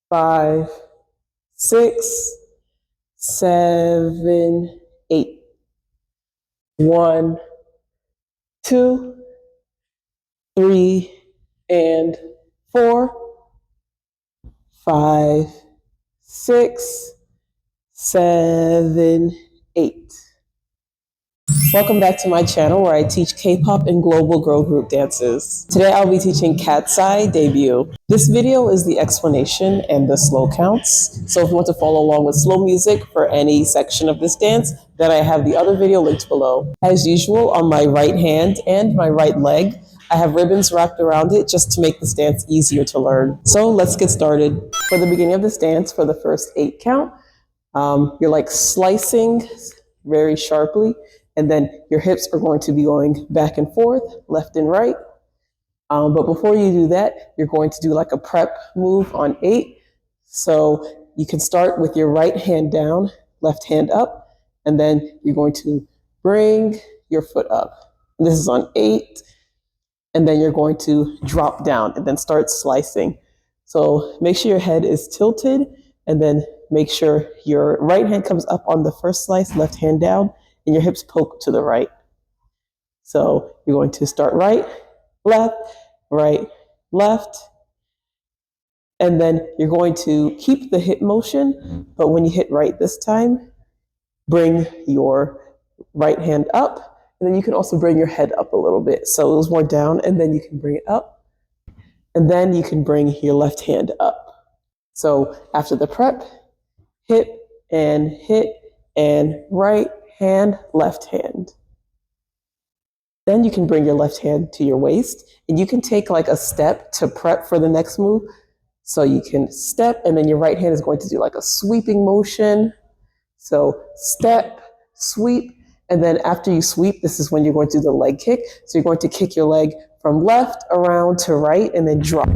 5, 6, 7, 8. 1, 2, 3, and 4, 5, 6, 7, 8. Welcome back to my channel where I teach K-pop and global girl group dances. Today I'll be teaching Katseye debut. This video is the explanation and the slow counts. So if you want to follow along with slow music for any section of this dance, then I have the other video linked below. As usual, on my right hand and my right leg, I have ribbons wrapped around it just to make this dance easier to learn. So let's get started. For the beginning of this dance, for the first 8 count, you're like slicing very sharply, and then your hips are going to be going back and forth, left and right. But before you do that, you're going to do like a prep move on 8. So you can start with your right hand down, left hand up, and then you're going to bring your foot up. And this is on 8, and then you're going to drop down and then start slicing. So make sure your head is tilted, and then make sure your right hand comes up on the first slice, left hand down, and your hips poke to the right. So you're going to start right, left, and then you're going to keep the hip motion, but when you hit right this time, bring your right hand up, and then you can also bring your head up a little bit. So it was more down, and then you can bring it up, and then you can bring your left hand up. So after the prep, hip and right hand, left hand. Then you can bring your left hand to your waist, and you can take like a step to prep for the next move. So you can step, and then your right hand is going to do like a sweeping motion. So step, sweep, and then after you sweep, this is when you're going to do the leg kick. So you're going to kick your leg from left around to right and then drop.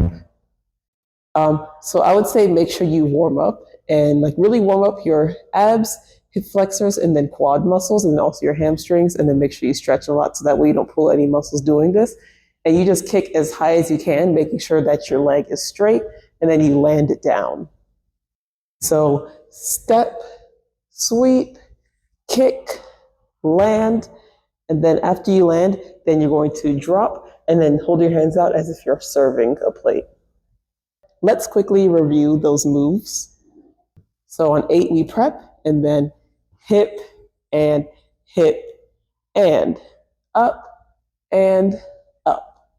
So I would say make sure you warm up and like really warm up your abs, hip flexors, and then quad muscles, and then also your hamstrings, and then make sure you stretch a lot so that way you don't pull any muscles doing this. And you just kick as high as you can, making sure that your leg is straight, and then you land it down. So step, sweep, kick, land, and then after you land, then you're going to drop and then hold your hands out as if you're serving a plate. Let's quickly review those moves. So on 8, we prep, and then hip and up and up.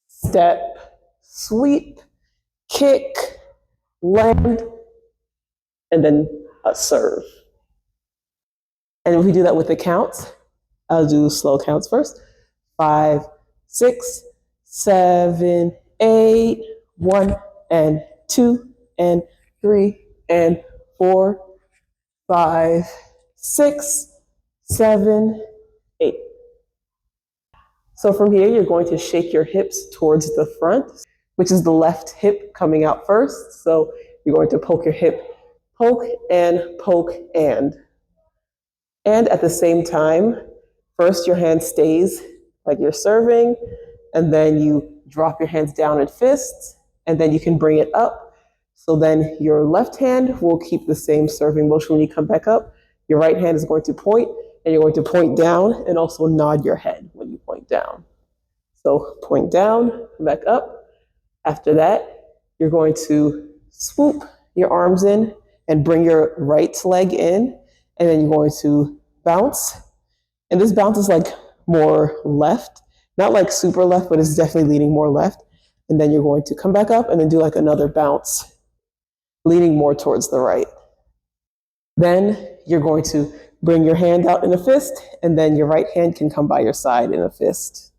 Step, sweep, kick, land, and then a serve. And if we do that with the counts, I'll do slow counts first. 5, 6, 7, 8, 1 and 2 and 3 and 4, 5, 6, 7, 8. So from here, you're going to shake your hips towards the front, which is the left hip coming out first. So you're going to poke your hip, poke and poke and. And at the same time, first your hand stays like you're serving, and then you drop your hands down in fists, and then you can bring it up. So then your left hand will keep the same serving motion when you come back up. Your right hand is going to point, and you're going to point down and also nod your head when you point down. So point down, back up. After that, you're going to swoop your arms in and bring your right leg in, and then you're going to bounce. And this bounce is like more left, not like super left, but it's definitely leaning more left. And then you're going to come back up and then do like another bounce, leaning more towards the right. Then you're going to bring your hand out in a fist, and then your right hand can come by your side in a fist.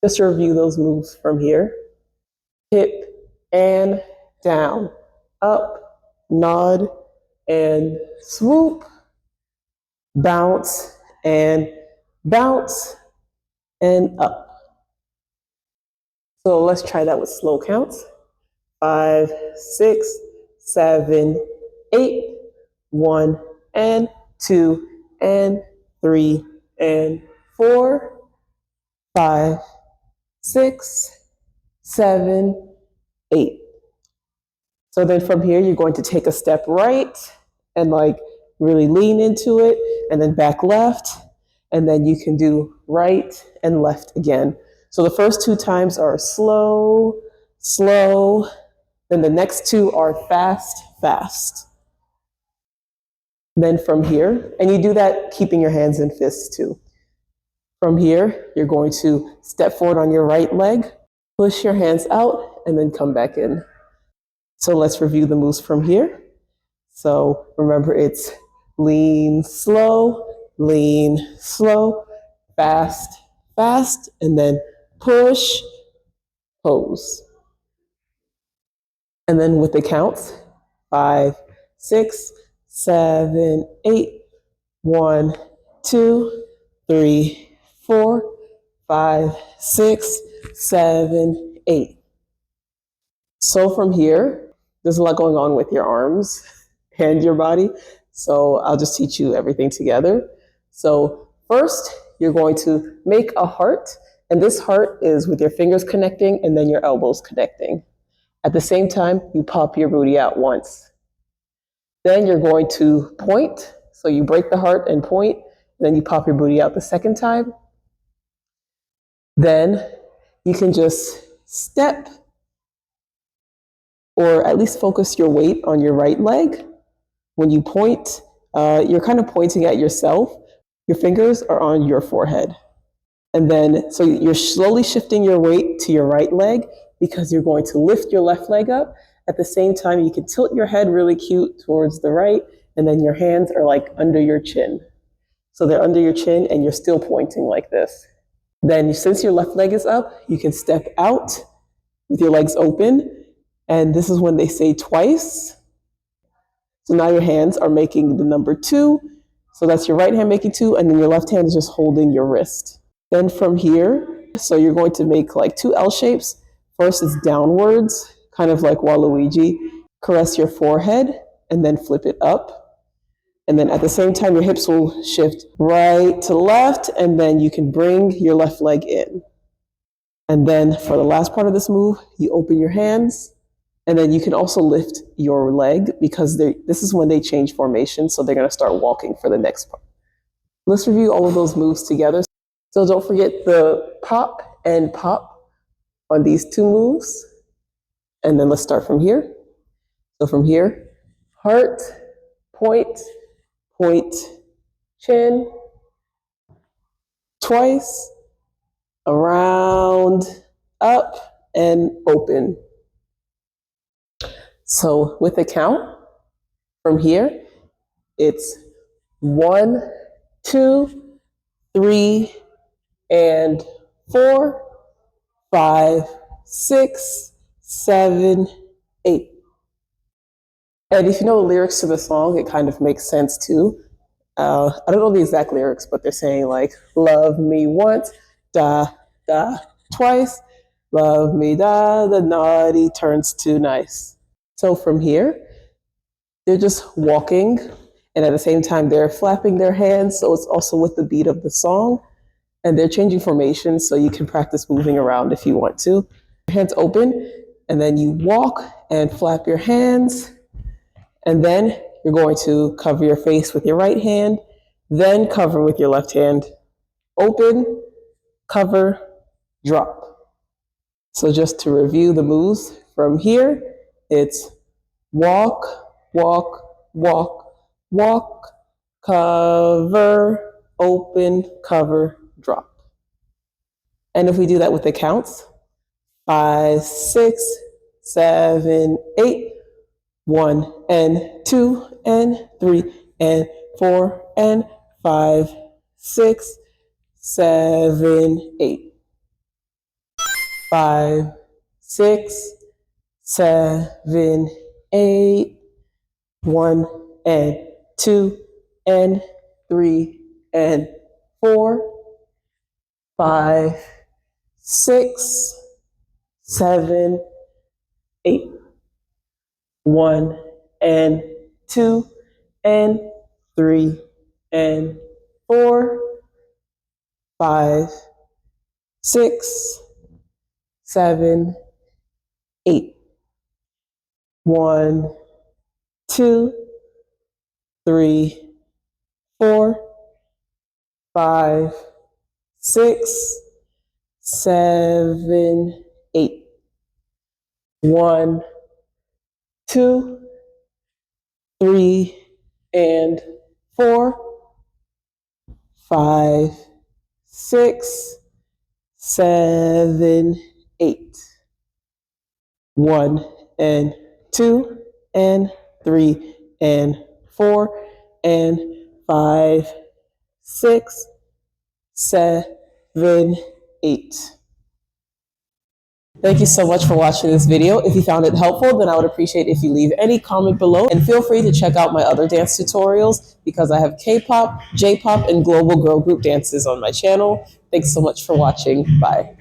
Just to review those moves from here. Hip and down, up, nod, and swoop, bounce, and up. So let's try that with slow counts. 5, 6, 7, 8, 1 and 2 and 3 and 4, 5, 6, 7, 8. So then from here, you're going to take a step right and like really lean into it, and then back left, and then you can do right and left again. So the first 2 times are slow, slow, then the next 2 are fast, fast. Then from here, and you do that keeping your hands in fists too. From here, you're going to step forward on your right leg, push your hands out, and then come back in. So let's review the moves from here. So remember, it's lean, slow, fast, fast, and then push, pose. And then with the counts, 5, 6, 7, 8, 1, 2, 3, 4, 5, 6, 7, 8. So from here, there's a lot going on with your arms and your body. So I'll just teach you everything together. So first, you're going to make a heart. And this heart is with your fingers connecting and then your elbows connecting. At the same time, you pop your booty out once. Then you're going to point. So you break the heart and point. Then you pop your booty out the second time. Then you can just step or at least focus your weight on your right leg. When you point, you're kind of pointing at yourself. Your fingers are on your forehead. And then, so you're slowly shifting your weight to your right leg because you're going to lift your left leg up. At the same time, you can tilt your head really cute towards the right, and then your hands are like under your chin. So they're under your chin and you're still pointing like this. Then since your left leg is up, you can step out with your legs open. And this is when they say twice. So now your hands are making the number 2. So that's your right hand making 2, and then your left hand is just holding your wrist. Then from here, so you're going to make like 2 L shapes. First is downwards, kind of like Waluigi. Caress your forehead and then flip it up. And then at the same time, your hips will shift right to left, and then you can bring your left leg in. And then for the last part of this move, you open your hands, and then you can also lift your leg because this is when they change formation, so they're going to start walking for the next part. Let's review all of those moves together. So don't forget the pop and pop on these 2 moves. And then let's start from here. So from here, heart, point, point, chin, twice, around, up, and open. So with a count, from here, it's 1, 2, 3, and 4, 5, 6, 7, 8. And if you know the lyrics to the song, it kind of makes sense too. I don't know the exact lyrics, but they're saying like, love me once, da, da, twice, love me, da, the naughty turns to nice. So from here, they're just walking, and at the same time, they're flapping their hands, so it's also with the beat of the song. And they're changing formation, so you can practice moving around if you want to. Hands open, and then you walk and flap your hands, and then you're going to cover your face with your right hand, then cover with your left hand. Open, cover, drop. So just to review the moves from here, it's walk, walk, walk, walk, cover, open, cover, drop. And if we do that with the counts, 5, 6, 7, 8, 1 and 2 and 3 and 4 and 5, 6, 7, 8. 5, 6, 7, 8, 1 and 2 and 3 and 4, 5, 6, 7, 8. 1 and 2 and 3 and 4, 5, 6, 7, 8. 1, 2, 3, 4, 5, 6, 7, 8. 1, 2, 3, and 4, 5, 6, 7, 8. 1 and 2 and 3 and 4 and 5, 6, 7, 8. Thank you so much for watching this video. If you found it helpful, then I would appreciate if you leave any comment below, and feel free to check out my other dance tutorials because I have K-pop, J-pop, and global girl group dances on my channel. Thanks so much for watching. Bye.